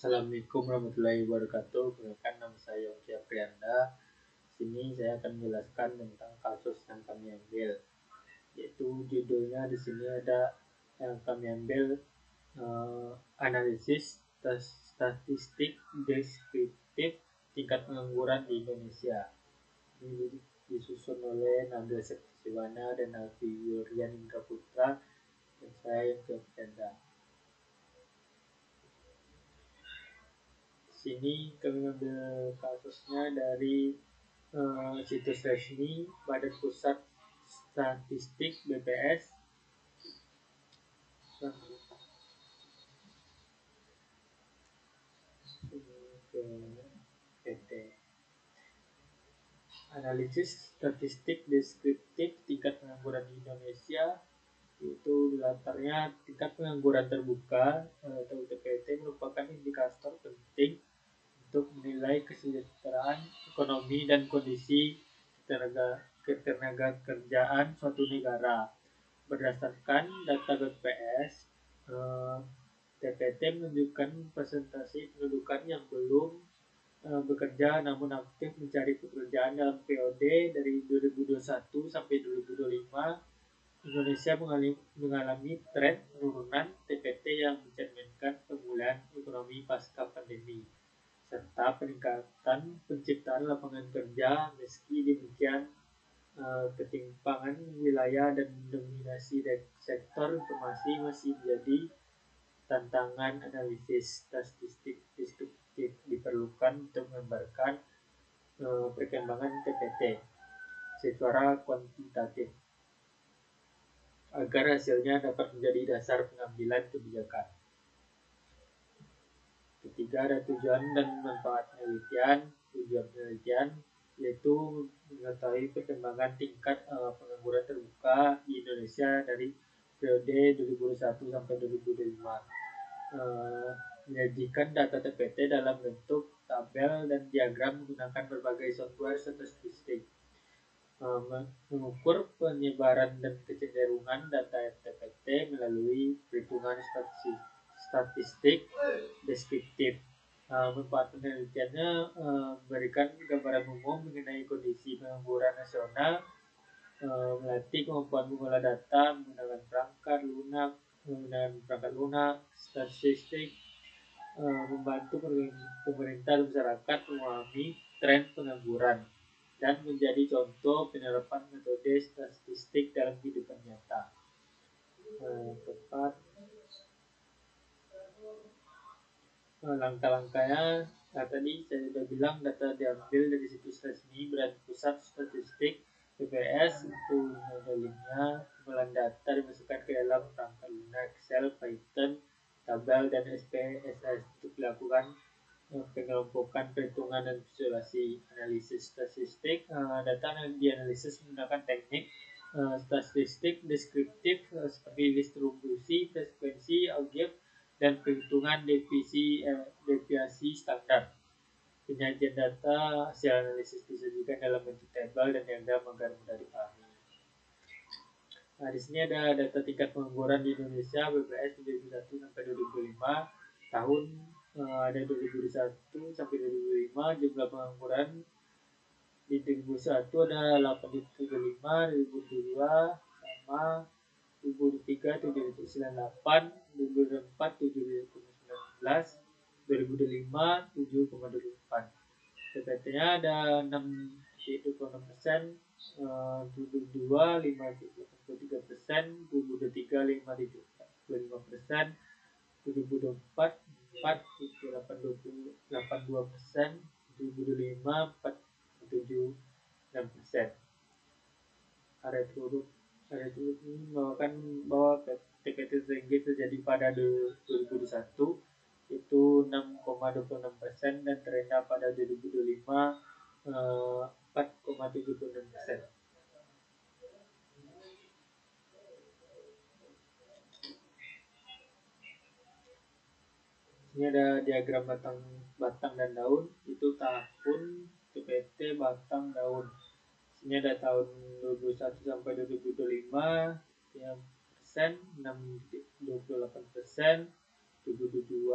Assalamualaikum warahmatullahi wabarakatuh. Perkenalkan, nama saya Oki Aprianda. Sini saya akan menjelaskan tentang kasus yang kami ambil. Yaitu judulnya di sini ada yang kami ambil analisis statistik deskriptif tingkat pengangguran di Indonesia. Ini disusun oleh Nabil Septiwana dan Alfi Yurian Indra Putra dan saya yang Aprianda. Sini kami ambil kasusnya dari situs resmi Badan Pusat Statistik BPS. Analisis statistik deskriptif tingkat pengangguran di Indonesia, itu latarnya tingkat pengangguran terbuka atau TPT merupakan indikator penting untuk menilai kesejahteraan ekonomi dan kondisi ketenaga kerjaan suatu negara. Berdasarkan data BPS, TPT menunjukkan presentasi pendudukan yang belum bekerja namun aktif mencari pekerjaan dalam periode dari 2021 sampai 2025. Indonesia mengalami tren penurunan TPT yang mencerminkan pemulihan ekonomi pasca pandemi serta peningkatan penciptaan lapangan kerja. Meski demikian, ketimpangan wilayah dan dominasi sektor informasi masih menjadi tantangan. Analisis statistik deskriptif diperlukan untuk menggambarkan perkembangan TPT secara kuantitatif agar hasilnya dapat menjadi dasar pengambilan kebijakan. Ketiga, ada tujuan dan manfaat penelitian. Tujuan penelitian yaitu mengetahui perkembangan tingkat pengangguran terbuka di Indonesia dari periode 2021 sampai 2025. Menyajikan data TPT dalam bentuk tabel dan diagram menggunakan berbagai software statistik. Mengukur penyebaran dan kecenderungan data TPT melalui perhitungan statistik deskriptif. Manfaat penelitiannya memberikan gambaran umum mengenai kondisi pengangguran nasional, melatih kemampuan mengolah data menggunakan perangkat lunak, statistik, membantu pemerintah dan masyarakat memahami tren pengangguran, dan menjadi contoh penerapan metode statistik dalam kehidupan nyata. Langkah-langkahnya, tadi saya sudah bilang, data diambil dari situs resmi Badan Pusat Statistik BPS. Itu modelingnya, pengolahan data dimasukkan ke dalam perangkat lunak Excel, Python, tabel, dan SPSS untuk dilakukan pengelompokan, perhitungan, dan visualisasi. Analisis statistik, data dianalisis menggunakan teknik statistik deskriptif seperti distribusi, frekuensi, algebra, dan perhitungan deviasi standar. Penyajian data hasil analisis disajikan dalam bentuk tabel dan diagram agar mudah dipahami. Nah, di sini ada data tingkat pengangguran di Indonesia BPS 2001 sampai 2005. Tahun ada 2001 sampai 2005. Jumlah pengangguran di 2001 ada 875, 2002 sama, 2003 798, 2004 719, 2005 7,24. TPT-nya ada 6,26%, 2002 5,83%, 2003 5,25%, 2004 4,82%, 2005 4,76%. Area turut ini membawakan bahwa TPT terjadi pada 2021 itu 6,26% dan terendah pada 2025 4,76%. Ini ada diagram batang dan daun. Itu tahun TPT batang daun. Ini ada tahun 2021 sampai 2025 ya, persen 28%, 2022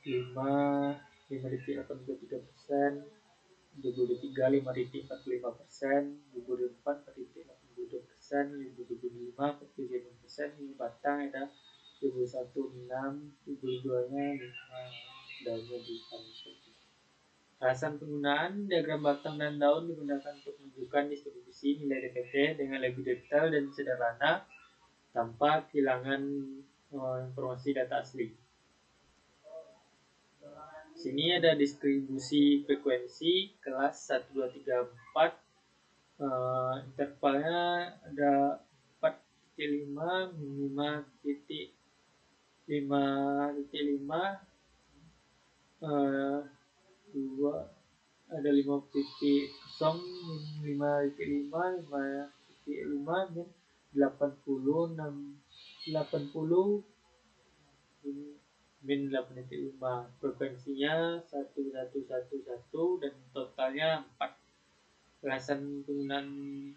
5,83%, 2023 5,45%, 2024 4,82%, 2025 4,76%, ini batang ada 2001 6, 2022-nya 5, daunnya di alasan penggunaan diagram batang dan daun digunakan untuk menunjukkan distribusi nilai DPT dengan lebih detail dan sederhana tanpa kehilangan informasi data asli. Sini ada distribusi frekuensi kelas 1, 2, 3, 4. Intervalnya ada 4,5, 5,5, 2, ada 5,0, 5,5, 5,5, dan 80, 80, min 8,5. Frekuensinya 1111 dan totalnya 4. Alasan penggunaan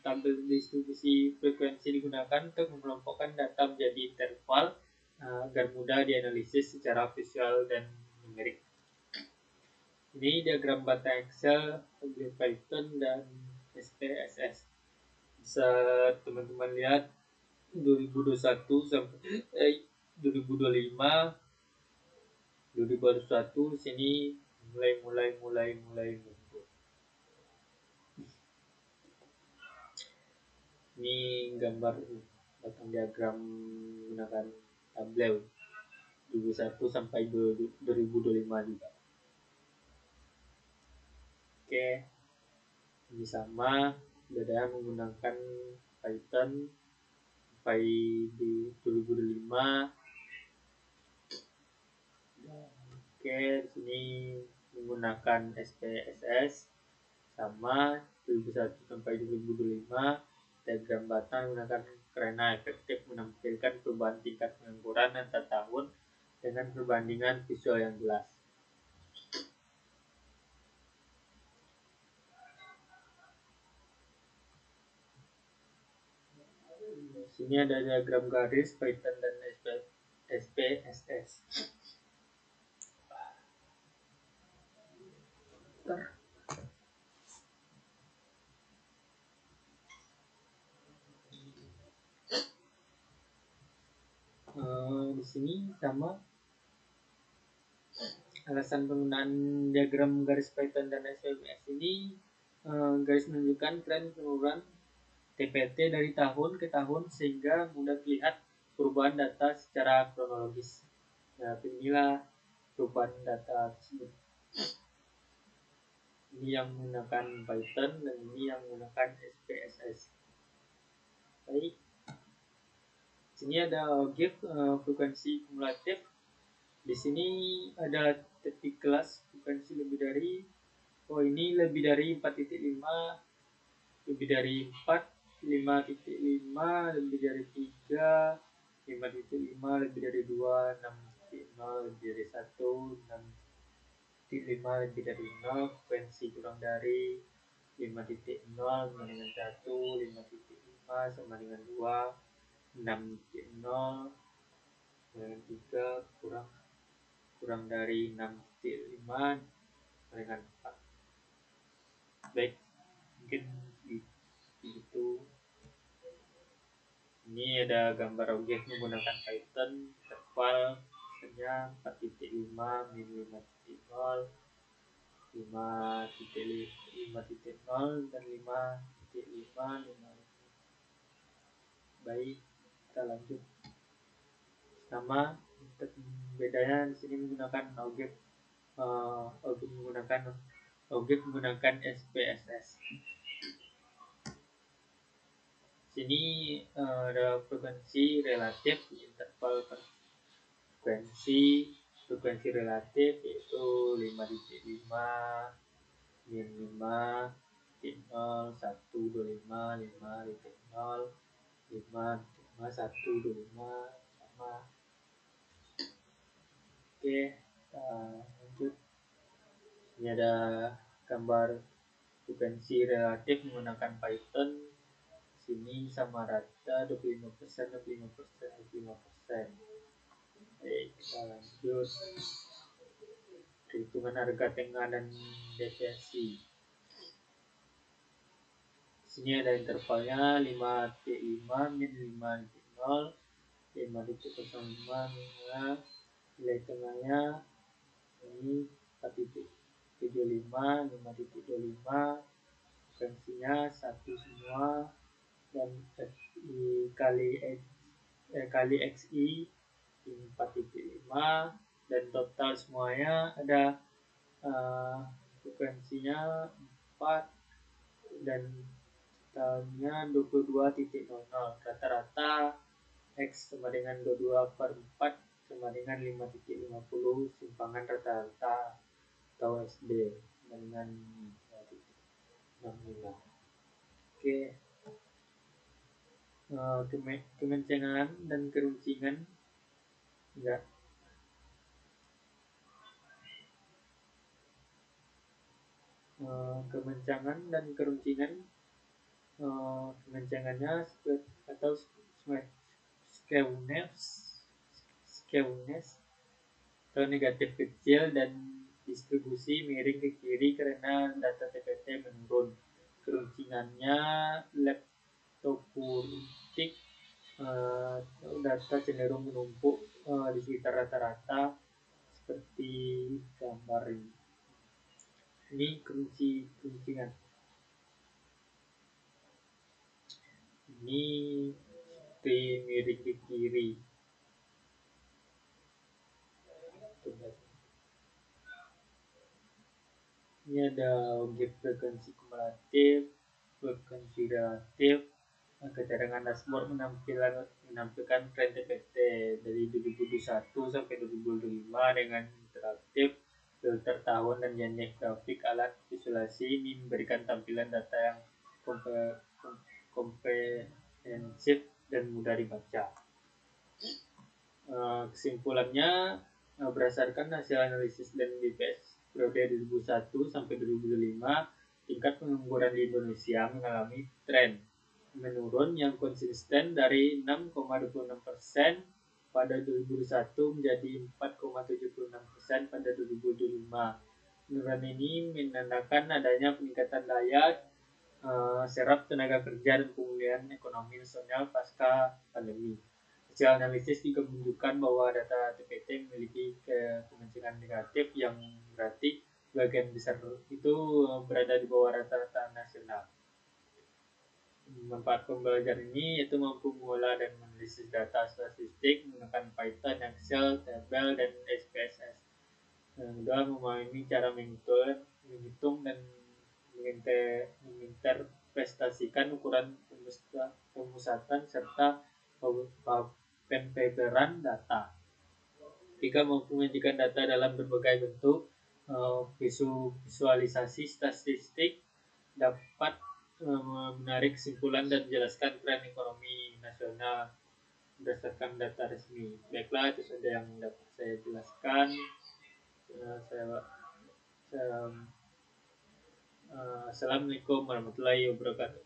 tabel distribusi frekuensi digunakan untuk mengelompokkan data menjadi interval agar mudah dianalisis secara visual dan numerik. Ini diagram batang Excel, Python, dan SPSS. Bisa teman-teman lihat 2021 sampai 2025, 2021 sini mulai muncul. Ini gambar batang diagram menggunakan tabel 2021 sampai 2025 juga. Oke, ini sama, bedanya menggunakan Python sampai di 2025. Oke, di sini menggunakan SPSS sama 2001 sampai 2025. Diagram batang menggunakan karena efektif menampilkan perubahan tingkat pengangguran antar tahun dengan perbandingan visual yang jelas. Sini ada diagram garis Python dan SPSS. Di sini sama. Alasan penggunaan diagram garis Python dan SPSS ini garis menunjukkan tren penurunan DPT dari tahun ke tahun sehingga mudah terlihat perubahan data secara kronologis. Nah, inilah perubahan data tersebut. Ini yang menggunakan Python dan ini yang menggunakan SPSS. Baik. Sini ada objek frekuensi kumulatif. Di sini ada titik kelas frekuensi lebih dari, ini lebih dari 4,5, lebih dari 4, 5,5, lebih dari 3, 5,5, lebih dari 2, 6,0, lebih dari 1, 6,5, lebih dari 0, frekuensi kurang dari 5,0 sama dengan 1, 5,5 sama dengan 2, 6,0 dengan 3 kurang dari 6,5 dengan 4. Baik, mungkin itu. Ini ada gambar objek menggunakan Python, interval misalnya 4,5, min 5,0, 5,0 dan 5,5. Baik, kita lanjut. Sama, bedanya di sini menggunakan objek menggunakan SPSS. Sini ada frekuensi relatif, interval frekuensi relatif yaitu 5,5, min 5, 0, 1, 25, 5,0, 5, 1, 25, sama. Oke, lanjut. Ini ada gambar frekuensi relatif menggunakan Python. Sini sama rata 25%, 25%, 25%. Baik, kita lanjut. perhitungan harga tengah dan deviasi. Sini ada intervalnya 5.5 min 5.0, 5.05, nilai tengahnya ini 4.75, 5.25, frekuensinya 1 semua, dan kali XI 4.5, dan total semuanya ada frekuensinya 4 dan totalnya 22.00. Rata-rata X sama dengan 22 per 4 sama dengan 5.50 simpangan rata-rata atau SD dengan 5.65. Oke. Kemencengan dan keruncingan enggak. Kemencangan dan keruncingan, kemencangannya atau skewness atau negatif kecil dan distribusi miring ke kiri karena data TPT menurun. Keruncingannya leptokurtik, data cenderung menumpuk di sekitar rata-rata seperti gambar ini. Ini keruncingan. Ini seperti miring ke kiri. Ini ada objek frekuensi kumulatif, frekuensi relatif. Keterangan dashboard menampilkan tren TPT dari 2021 sampai 2025 dengan interaktif, filter tahun dan jendek grafik. Alat visualisasi ini memberikan tampilan data yang komprehensif dan mudah dibaca. Kesimpulannya, berdasarkan hasil analisis dan BPS periode 2001 sampai 2005, tingkat pengangguran di Indonesia mengalami tren menurun yang konsisten dari 6,26% pada 2001 menjadi 4,76% pada 2025. Penurunan ini menandakan adanya peningkatan daya serap tenaga kerja dan pemulihan ekonomi nasional pasca pandemi. Hasil analisis juga menunjukkan bahwa data TPT memiliki kemencengan negatif yang berarti bagian besar itu berada di bawah rata-rata nasional. Manfaat pembelajaran ini yaitu mampu mengolah dan menganalisis data statistik menggunakan Python, Excel, tabel, dan SPSS. Yang kedua, memahami cara menghitung dan menginterpretasikan ukuran pemusatan serta pembeberan data. Tiga, mampu menyajikan data dalam berbagai bentuk. Visualisasi statistik dapat menarik kesimpulan dan menjelaskan tren ekonomi nasional berdasarkan data resmi. Baiklah, itu saja yang dapat saya jelaskan. Assalamualaikum warahmatullahi wabarakatuh.